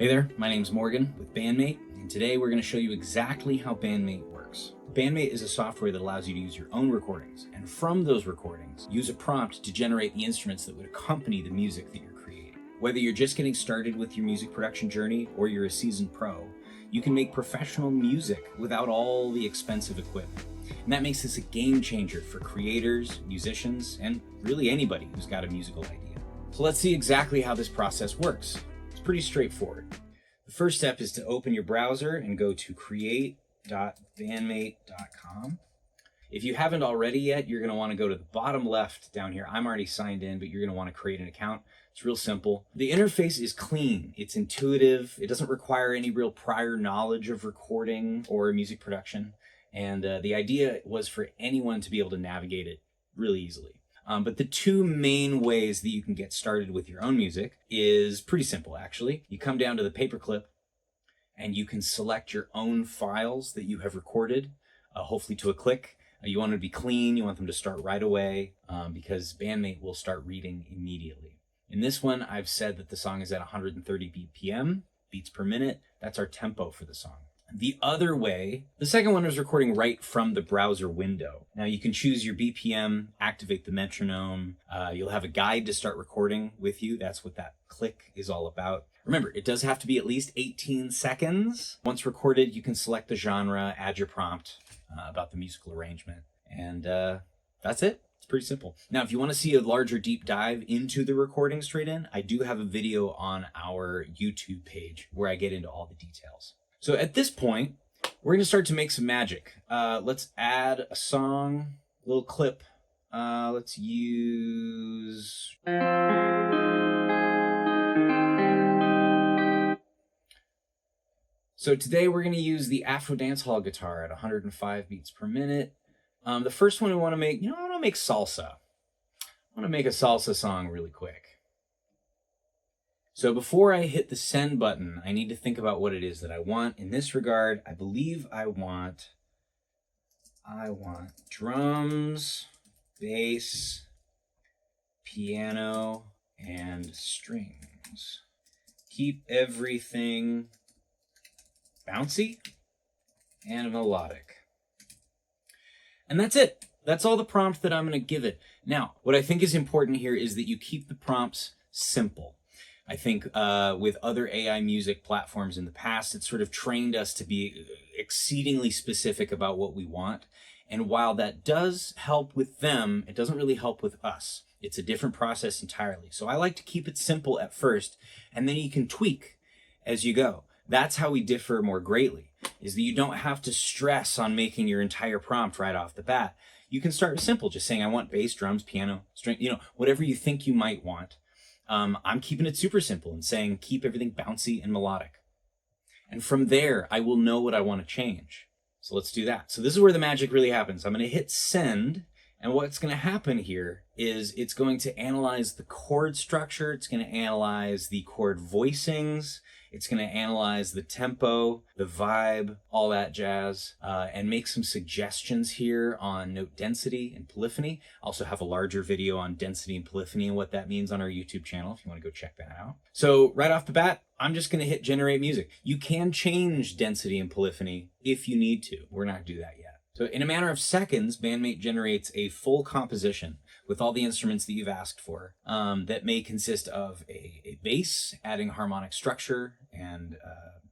Hey there, my name's Morgan with Bandmate, and today we're going to show you exactly how Bandmate works. Bandmate is a software that allows you to use your own recordings, and from those recordings, use a prompt to generate the instruments that would accompany the music that you're creating. Whether you're just getting started with your music production journey or you're a seasoned pro, you can make professional music without all the expensive equipment. And that makes this a game changer for creators, musicians, and really anybody who's got a musical idea. So let's see exactly how this process works. Pretty straightforward. The first step is to open your browser and go to create.bandmate.com. If you haven't already yet, you're going to want to go to the bottom left down here. I'm already signed in, but you're going to want to create an account. It's real simple. The interface is clean. It's intuitive. It doesn't require any real prior knowledge of recording or music production. And the idea was for anyone to be able to navigate it really easily. But the two main ways that you can get started with your own music is pretty simple, actually. You come down to the paperclip and you can select your own files that you have recorded, hopefully to a click. You want them to be clean. You want them to start right away because Bandmate will start reading immediately. In this one, I've said that the song is at 130 BPM, beats per minute. That's our tempo for the song. The other way, the second one is recording right from the browser window. Now you can choose your BPM, activate the metronome. You'll have a guide to start recording with you. That's what that click is all about. Remember, it does have to be at least 18 seconds. Once recorded, you can select the genre, add your prompt about the musical arrangement, and that's it. It's pretty simple. Now, if you want to see a larger deep dive into the recording straight in, I do have a video on our YouTube page where I get into all the details. So at this point, we're going to start to make some magic. Let's add a song, a little clip. Let's use... So today we're going to use the Afro dancehall guitar at 105 beats per minute. The first one we want to make, I want to make salsa. I want to make a salsa song really quick. So before I hit the send button, I need to think about what it is that I want. In this regard, I believe I want drums, bass, piano, and strings. Keep everything bouncy and melodic. And that's it. That's all the prompt that I'm going to give it. Now, what I think is important here is that you keep the prompts simple. I think with other AI music platforms in the past, it sort of trained us to be exceedingly specific about what we want. And while that does help with them, it doesn't really help with us. It's a different process entirely. So I like to keep it simple at first, and then you can tweak as you go. That's how we differ more greatly, is that you don't have to stress on making your entire prompt right off the bat. You can start simple, just saying, I want bass, drums, piano, string, whatever you think you might want. I'm keeping it super simple and saying keep everything bouncy and melodic. And from there, I will know what I want to change. So let's do that. So this is where the magic really happens. I'm going to hit send, and what's going to happen here is it's going to analyze the chord structure. It's going to analyze the chord voicings. It's going to analyze the tempo, the vibe, all that jazz, and make some suggestions here on note density and polyphony. I also have a larger video on density and polyphony and what that means on our YouTube channel if you want to go check that out. So right off the bat, I'm just going to hit generate music. You can change density and polyphony if you need to. We're not going to do that yet. So in a matter of seconds, Bandmate generates a full composition with all the instruments that you've asked for that may consist of a bass, adding harmonic structure and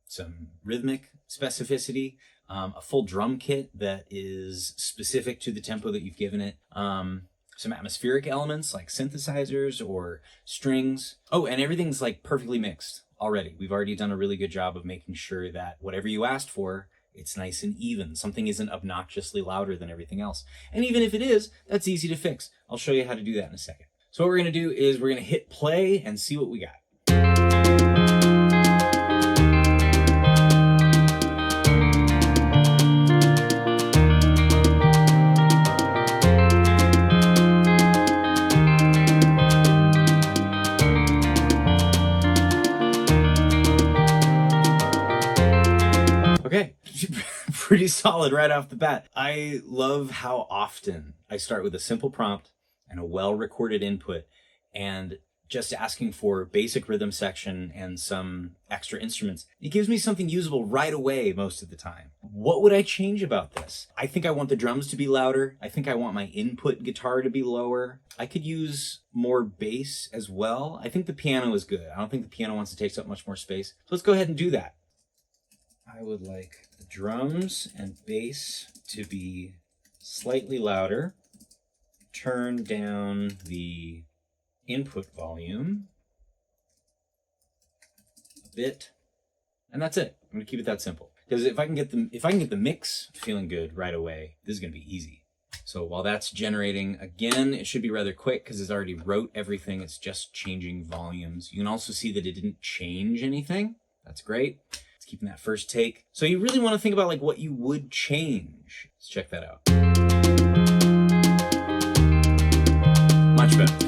some rhythmic specificity, a full drum kit that is specific to the tempo that you've given it, some atmospheric elements like synthesizers or strings. Oh, and everything's like perfectly mixed already. We've already done a really good job of making sure that whatever you asked for, it's nice and even. Something isn't obnoxiously louder than everything else. And even if it is, that's easy to fix. I'll show you how to do that in a second. So what we're going to do is we're going to hit play and see what we got. Okay, pretty solid right off the bat. I love how often I start with a simple prompt and a well-recorded input, and just asking for basic rhythm section and some extra instruments. It gives me something usable right away most of the time. What would I change about this? I think I want the drums to be louder. I think I want my input guitar to be lower. I could use more bass as well. I think the piano is good. I don't think the piano wants to take up much more space. So let's go ahead and do that. I would like the drums and bass to be slightly louder. Turn down the input volume a bit, and that's it. I'm gonna keep it that simple, because if I can get the mix feeling good right away, this is gonna be easy. So while that's generating, again, it should be rather quick because it's already wrote everything. It's just changing volumes. You can also see that it didn't change anything. That's great. It's keeping that first take. So you really want to think about like what you would change. Let's check that out. Much better.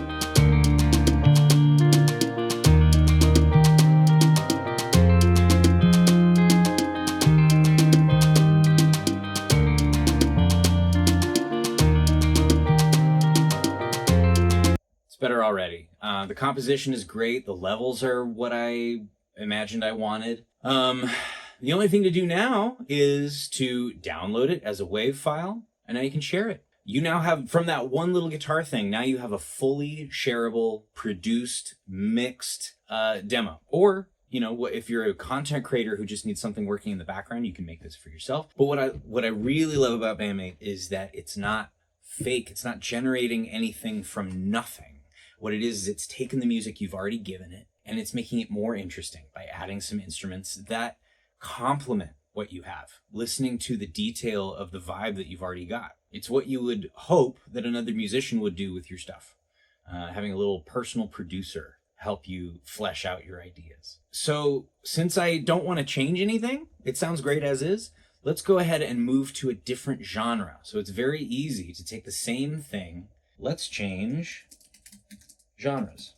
Better already. The composition is great. The levels are what I imagined I wanted. The only thing to do now is to download it as a WAV file, and now you can share it. You now have, from that one little guitar thing, now you have a fully shareable, produced, mixed demo. Or, you know, if you're a content creator who just needs something working in the background, you can make this for yourself. But what I really love about Bandmate is that it's not fake. It's not generating anything from nothing. What it is it's taken the music you've already given it, and it's making it more interesting by adding some instruments that complement what you have, listening to the detail of the vibe that you've already got. It's what you would hope that another musician would do with your stuff, having a little personal producer help you flesh out your ideas. So since I don't want to change anything, it sounds great as is, let's go ahead and move to a different genre. So it's very easy to take the same thing. Let's change genres.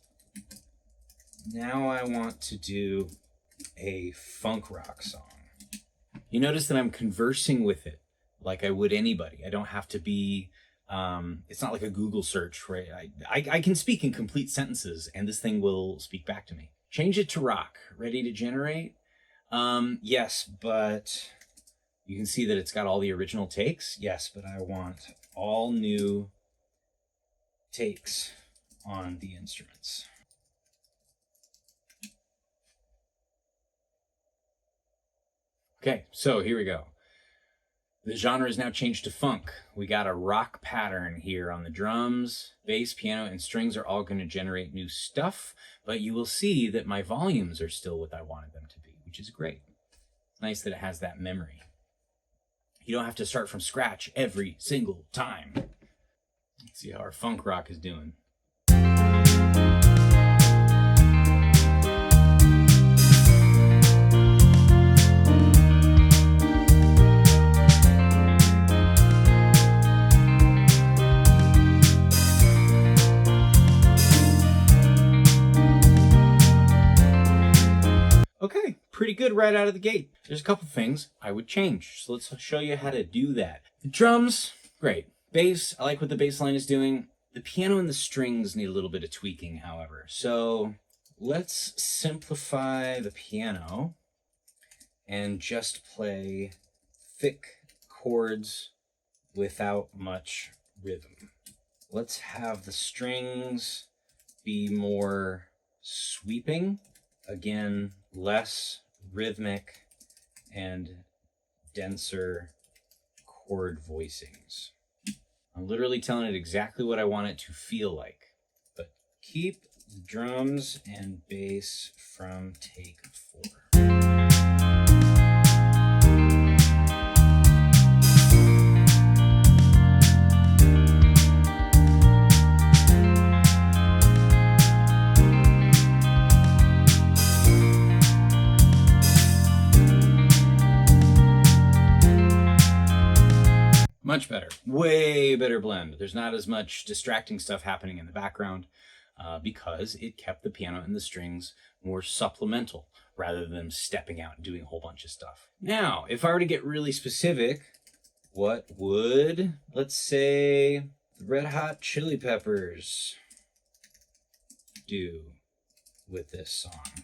Now I want to do a funk rock song. You notice that I'm conversing with it like I would anybody. I don't have to be, it's not like a Google search where I can speak in complete sentences and this thing will speak back to me. Change it to rock. Ready to generate? Yes, but you can see that it's got all the original takes. Yes, but I want all new takes on the instruments. Okay, so here we go. The genre is now changed to funk. We got a rock pattern here on the drums. Bass, piano, and strings are all going to generate new stuff, but you will see that my volumes are still what I wanted them to be, which is great. It's nice that it has that memory. You don't have to start from scratch every single time. Let's see how our funk rock is doing. Okay, pretty good right out of the gate. There's a couple things I would change, so let's show you how to do that. The drums, great. Bass, I like what the bass line is doing. The piano and the strings need a little bit of tweaking, however. So let's simplify the piano and just play thick chords without much rhythm. Let's have the strings be more sweeping. Again, less rhythmic and denser chord voicings. I'm literally telling it exactly what I want it to feel like, but keep the drums and bass from take 4. Much better. Way better blend. There's not as much distracting stuff happening in the background because it kept the piano and the strings more supplemental rather than stepping out and doing a whole bunch of stuff. Now, if I were to get really specific, what would, let's say, the Red Hot Chili Peppers do? with this song.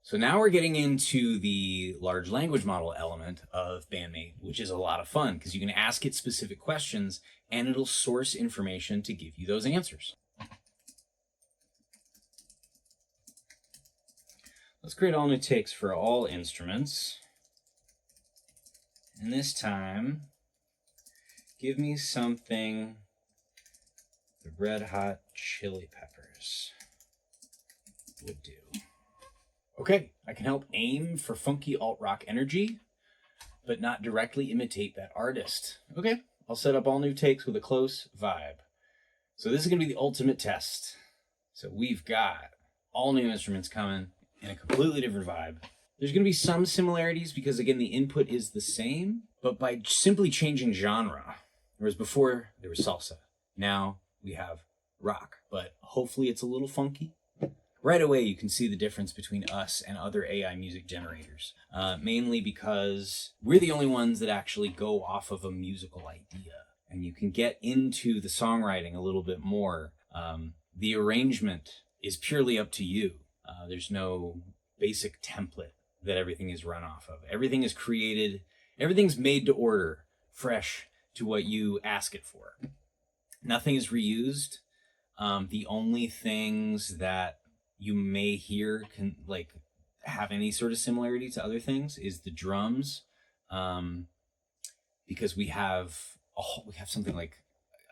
So now we're getting into the large language model element of Bandmate, which is a lot of fun because you can ask it specific questions and it'll source information to give you those answers. Let's create all new takes for all instruments. And this time, give me something, the Red Hot Chili Peppers would do. Okay, I can help aim for funky alt-rock energy, but not directly imitate that artist. Okay, I'll set up all new takes with a close vibe. So this is going to be the ultimate test. So we've got all new instruments coming in a completely different vibe. There's going to be some similarities because, again, the input is the same, but by simply changing genre, whereas before there was salsa, now we have rock, but hopefully it's a little funky. Right away, you can see the difference between us and other AI music generators, mainly because we're the only ones that actually go off of a musical idea. And you can get into the songwriting a little bit more. The arrangement is purely up to you. There's no basic template that everything is run off of. Everything is created, everything's made to order, fresh to what you ask it for. Nothing is reused. The only things that you may hear can have any sort of similarity to other things is the drums, because we have something like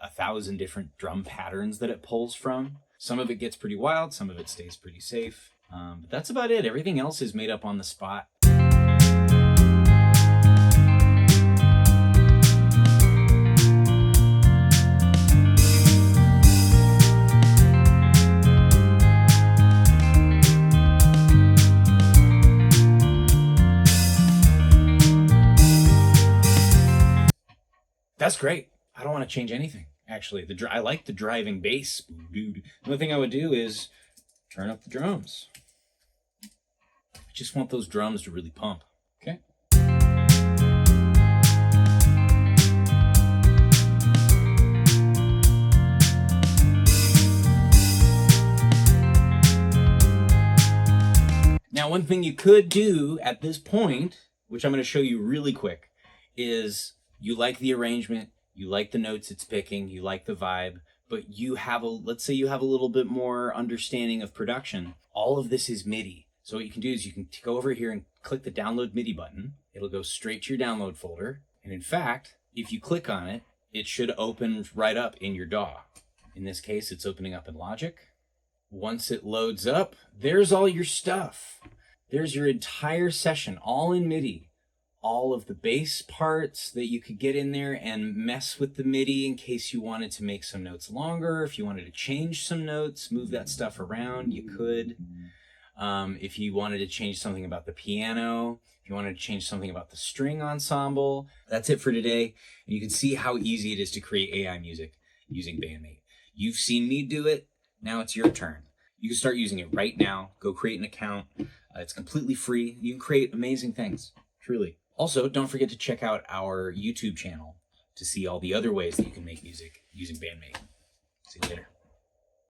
1,000 different drum patterns that it pulls from. Some of it gets pretty wild, some of it stays pretty safe, but that's about it. Everything else is made up on the spot. That's great. I don't want to change anything, actually. I like the driving bass. The only thing I would do is turn up the drums. I just want those drums to really pump. Okay. Now, one thing you could do at this point, which I'm going to show you really quick, is you like the arrangement, you like the notes it's picking, you like the vibe, but let's say you have a little bit more understanding of production. All of this is MIDI. So what you can do is you can go over here and click the download MIDI button. It'll go straight to your download folder. And in fact, if you click on it, it should open right up in your DAW. In this case, it's opening up in Logic. Once it loads up, there's all your stuff. There's your entire session, all in MIDI. All of the bass parts that you could get in there and mess with the MIDI in case you wanted to make some notes longer. If you wanted to change some notes, move that stuff around, you could. If you wanted to change something about the piano, if you wanted to change something about the string ensemble. That's it for today. And you can see how easy it is to create AI music using Bandmate. You've seen me do it. Now it's your turn. You can start using it right now. Go create an account. It's completely free. You can create amazing things, truly. Also, don't forget to check out our YouTube channel to see all the other ways that you can make music using Bandmate. See you later.